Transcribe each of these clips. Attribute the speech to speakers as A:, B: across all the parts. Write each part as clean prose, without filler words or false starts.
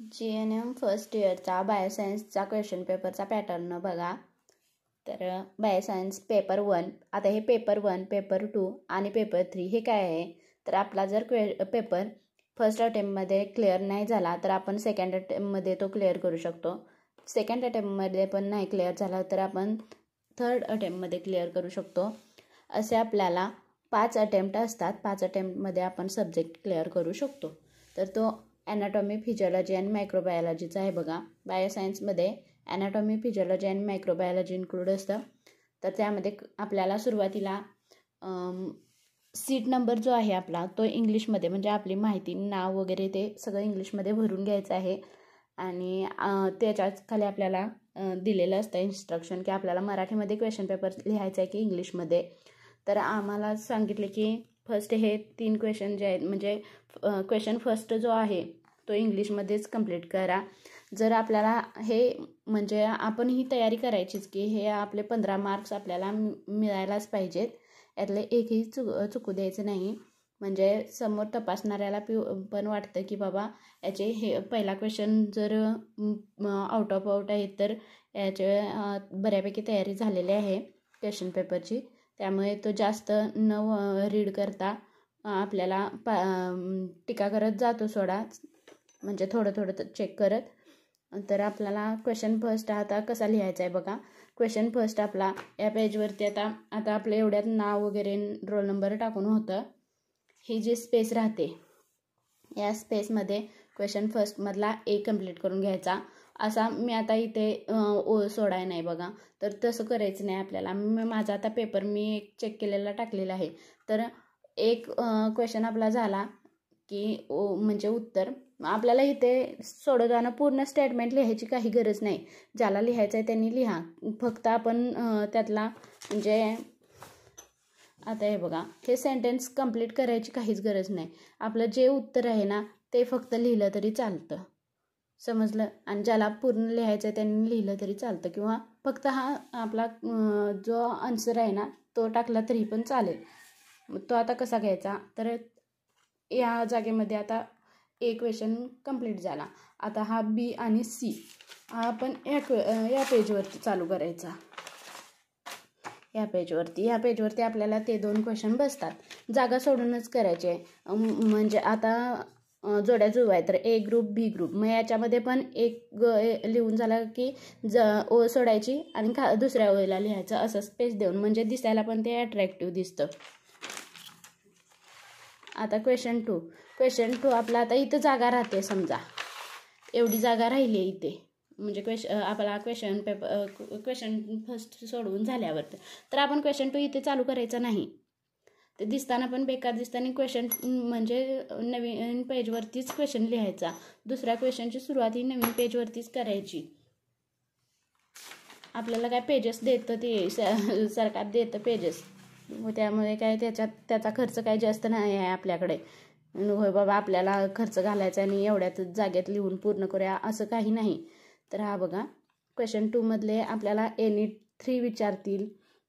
A: GNM first इयरचा बायोसायन्सचा question पेपरचा pattern बघा. तर बायोसायन्स पेपर 1, आता हे पेपर 1, पेपर 2 आणि पेपर 3 हे काय आहे, तर आपला जर पेपर फर्स्ट अटेम्प्टमध्ये क्लिअर नाही झाला तर आपण सेकंड अटेम्प्टमध्ये तो क्लिअर करू शकतो. सेकंड अटेम्प्टमध्ये पण नाही क्लिअर झाला तर आपण थर्ड अटेम्प्टमध्ये क्लिअर करू शकतो. असे आपल्याला 5 अटेम्प्ट असतात. 5 अटेम्प्टमध्ये आपण सब्जेक्ट क्लिअर करू शकतो. तर तो ॲनाटॉमी, फिजिओलॉजी आणि मायक्रोबायोलॉजीचा आहे बघा. बायोसायन्समध्ये ॲनाटॉमी, फिजिओलॉजी आणि मायक्रोबायोलॉजी इन्क्लूड असतं. तर त्यामध्ये आपल्याला सुरुवातीला सीट नंबर जो आहे आपला तो इंग्लिशमध्ये, म्हणजे आपली माहिती, नाव वगैरे ते सगळं इंग्लिशमध्ये भरून घ्यायचं आहे. आणि त्याच्याच खाली आपल्याला दिलेलं असतं इन्स्ट्रक्शन की आपल्याला मराठीमध्ये क्वेश्चन पेपर लिहायचा आहे की इंग्लिशमध्ये. तर आम्हाला सांगितले की फर्स्ट हे 3 क्वेश्चन जे आहेत, म्हणजे क्वेश्चन फर्स्ट जो आहे तो इंग्लिशमध्येच कंप्लीट करा. जर आपल्याला हे, म्हणजे आपण ही तयारी करायचीच की हे आपले 15 मार्क्स आपल्याला मिळायलाच पाहिजेत, यातले एकही चुकू द्यायचं नाही. म्हणजे समोर तपासणाऱ्याला पण वाटतं की बाबा याचे हे पहिला क्वेश्चन जर आउट ऑफ आउट आहे तर याचे बऱ्यापैकी तयारी झालेली आहे क्वेश्चन पेपरची. त्यामुळे तो जास्त न रीड करता आपल्याला टीका करत जातो सोडा, म्हणजे थोडं थोडं चेक करत. तर आपल्याला क्वेश्चन फर्स्ट आता कसा लिहायचा आहे बघा. क्वेश्चन फर्स्ट आपला या पेजवरती आता आपलं एवढ्यात नाव वगैरे, रोल नंबर टाकून होतं. ही जी स्पेस राहते या स्पेसमध्ये क्वेश्चन फर्स्टमधला ए कंप्लीट करून घ्यायचा. असा मी आता इथे सोडाय नाही बघा, तर तसं करायचं नाही आपल्याला. माझा आता पेपर मी चेक केलेला टाकलेला आहे. तर एक क्वेश्चन आपला झाला की म्हणजे उत्तर. आपल्याला इथे सोडवताना पूर्ण स्टेटमेंट लिहायची काही गरज नाही. ज्याला लिहायचं आहे त्यांनी लिहा. फक्त आपण त्यातला, म्हणजे आता हे बघा, हे सेंटेन्स कंप्लीट करायची काहीच गरज नाही. आपलं जे उत्तर आहे ना ते फक्त लिहिलं तरी चालतं, समजलं. आणि ज्याला पूर्ण लिहायचं आहे त्यांनी लिहिलं तरी चालतं, किंवा फक्त हा आपला जो आन्सर आहे ना तो टाकला तरी पण चालेल. तो आता कसा घ्यायचा, तर या जागेमध्ये आता ए क्वेश्चन कंप्लीट झाला. आता हा बी आणि सी हा आपण या पेजवरती चालू करायचा. या पेजवरती आपल्याला ते 2 क्वेश्चन बसतात. जागा सोडूनच करायचे. म्हणजे आता जोड्या जुळवा आहे तर ए ग्रुप, बी ग्रुप. मग याच्यामध्ये पण एक लिहून झाला की ओळ सोडायची आणि दुसऱ्या ओळीला लिहायचं, असं स्पेस देऊन, म्हणजे दिसायला पण ते अट्रॅक्टिव्ह दिसतं. आता क्वेश्चन 2 आपला आता इथं जागा राहते. समजा एवढी जागा राहिली आहे इथे, म्हणजे आपला क्वेश्चन फर्स्ट सोडवून झाल्यावर तर आपण क्वेश्चन 2 इथे चालू करायचा नाही. ते दिसताना पण बेकार दिसताना क्वेश्चन, म्हणजे नवीन पेजवरतीच क्वेश्चन लिहायचा. दुसऱ्या क्वेश्चनची सुरुवात ही नवीन पेजवरतीच करायची. आपल्याला काय पेजेस देतं, ते सरकार देतं पेजेस, त्यामुळे काय त्याचा खर्च काही जास्त नाही आहे आपल्याकडे. होय बाबा आपल्याला खर्च घालायचा आणि एवढ्याच जागेत लिहून पूर्ण करूया असं काही नाही. तर हा बघा क्वेश्चन 2 मधले आपल्याला एनी 3 विचारतील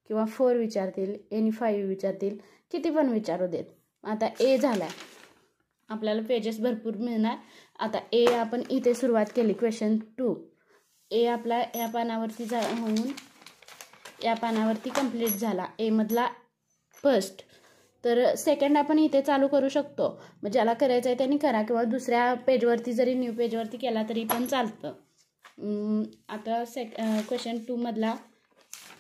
A: किंवा 4 विचारतील, एनी 5 विचारतील, किती पण विचारू देत. आता ए झाला, आपल्याला पेजेस भरपूर मिळणार. आता ए आपण इथे सुरुवात केली. क्वेश्चन 2 ए आपला या पानावरती होऊन या पानावरती कंप्लीट झाला, ए मधला फर्स्ट. तर सेकंड आपण इथे चालू करू शकतो. मग ज्याला करायचं आहे त्यांनी करा, किंवा दुसऱ्या पेजवरती जरी न्यू पेजवरती केला तरी पण चालतं. आता क्वेश्चन 2 मधला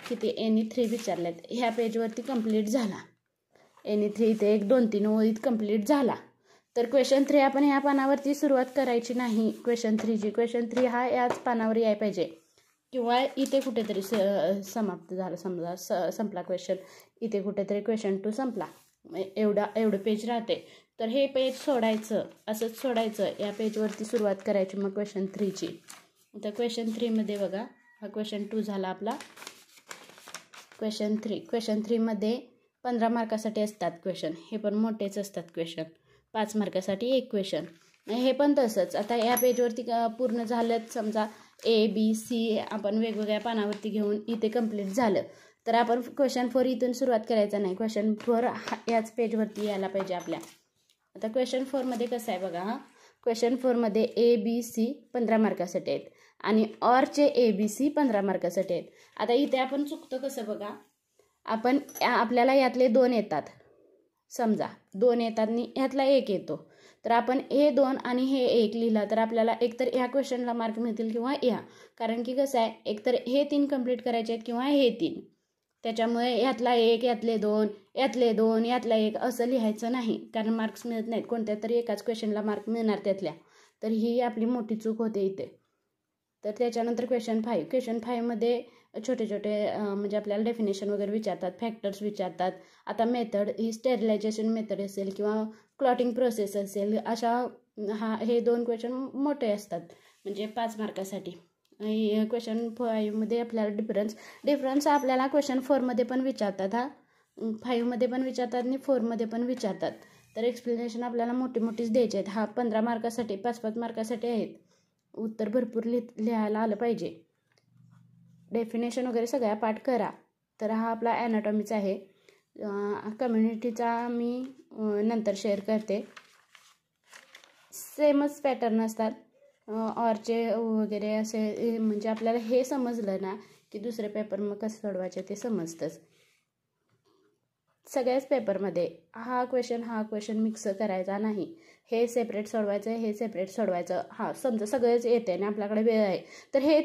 A: किती एनी 3 विचारल्यात. ह्या पेजवरती कंप्लीट झाला एनी 3, इथे 1, 2, 3 ओळीत कंप्लीट झाला. तर क्वेश्चन 3 आपण ह्या पानावरती सुरुवात करायची नाही. क्वेश्चन 3 हा याच पानावर यायला पाहिजे, किंवा इथे कुठेतरी समाप्त झाला. समजा संपला क्वेश्चन, इथे कुठेतरी क्वेश्चन 2 संपला. एवढं पेज राहते. तर हे पेज सोडायचं, असंच सोडायचं. या पेजवरती सुरुवात करायची मग क्वेश्चन 3ची. तर क्वेश्चन 3मध्ये बघा, हा क्वेश्चन 2 झाला आपला. क्वेश्चन 3मध्ये 15 मार्कासाठी असतात क्वेश्चन. हे पण मोठेच असतात क्वेश्चन. 5 मार्कासाठी एक क्वेश्चन. हे पण तसंच. आता या पेजवरती पूर्ण झालं, समजा ए बी सी आपण वेगवेगळ्या पानावरती घेऊन इथे कंप्लीट झालं, तर आपण क्वेश्चन 4 इथून सुरुवात करायचा नाही. क्वेश्चन 4 याच पेजवरती यायला पाहिजे आपल्या. आता क्वेश्चन 4मध्ये कसं आहे बघा, क्वेश्चन 4मध्ये ABC 15 मार्कासाठी आहेत आणि ऑरचे ABC 15 मार्कासाठी आहेत. आता इथे आपण चुकतो कसं बघा, आपण आपल्याला यातले 2 येतात, समजा 2 येतात आणि ह्यातला 1 येतो, तर आपण हे 2 आणि हे 1 लिहिला तर आपल्याला एकतर ह्या क्वेश्चनला मार्क मिळतील किंवा ह्या, कारण की कसं आहे एकतर हे 3 कंप्लीट करायचे आहेत किंवा हे 3, त्याच्यामुळे यातला 1, यातले 2, यातले 2, यातला 1 असं लिहायचं नाही, कारण मार्क्स मिळत नाहीत. कोणत्या तरी एकाच क्वेश्चनला मार्क मिळणार त्यातल्या, तर ही आपली मोठी चूक होते इथे. तर त्याच्यानंतर क्वेश्चन 5मध्ये छोटे छोटे म्हणजे आपल्याला डेफिनेशन वगैरे विचारतात, फॅक्टर्स विचारतात. आता मेथड ही स्टेरिलायझेशन मेथड असेल किंवा क्लॉटिंग प्रोसेस असेल, अशा हे 2 क्वेश्चन मोठे असतात म्हणजे 5 मार्कासाठी. क्वेश्चन 5मध्ये आपल्याला डिफरन्स आपल्याला क्वेश्चन 4मध्ये पण विचारतात, 5मध्ये पण विचारतात आणि 4मध्ये पण विचारतात. तर एक्सप्लेनेशन आपल्याला मोठीच द्यायचे आहेत. 15 मार्कासाठी 5-5 मार्कासाठी आहेत. उत्तर भरपूर लिहायला आलं पाहिजे. डेफिनेशन वगैरे सगळ्या पाठ करा. तर हा आपला ॲनाटॉमीचा आहे. कम्युनिटीचा मी नंतर शेअर करते. सेमच पॅटर्न असतात ऑरचे वगैरे असे, म्हणजे आपल्याला हे समजलं ना की दुसरे पेपर मग कसं सोडवायचे ते समजतंच. सगळ्याच पेपरमध्ये हा क्वेश्चन मिक्स करायचा नाही, हे सेपरेट सोडवायचं, हे सेपरेट सोडवायचं. समजा सगळेच येते आणि आपल्याकडे वेळ आहे तर हे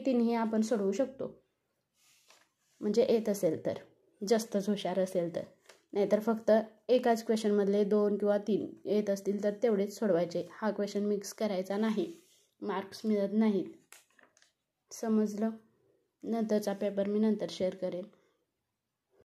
A: तीनही आपण सोडवू शकतो, म्हणजे येत असेल तर, जास्तच हुशार असेल तर. नाहीतर फक्त एकाच क्वेश्चनमधले 2 किंवा 3 येत असतील तर तेवढेच सोडवायचे. हा क्वेश्चन मिक्स करायचा नाही, मार्क्स मिळत नाहीत. समजलं? नंतरचा पेपर मी नंतर शेअर करेन.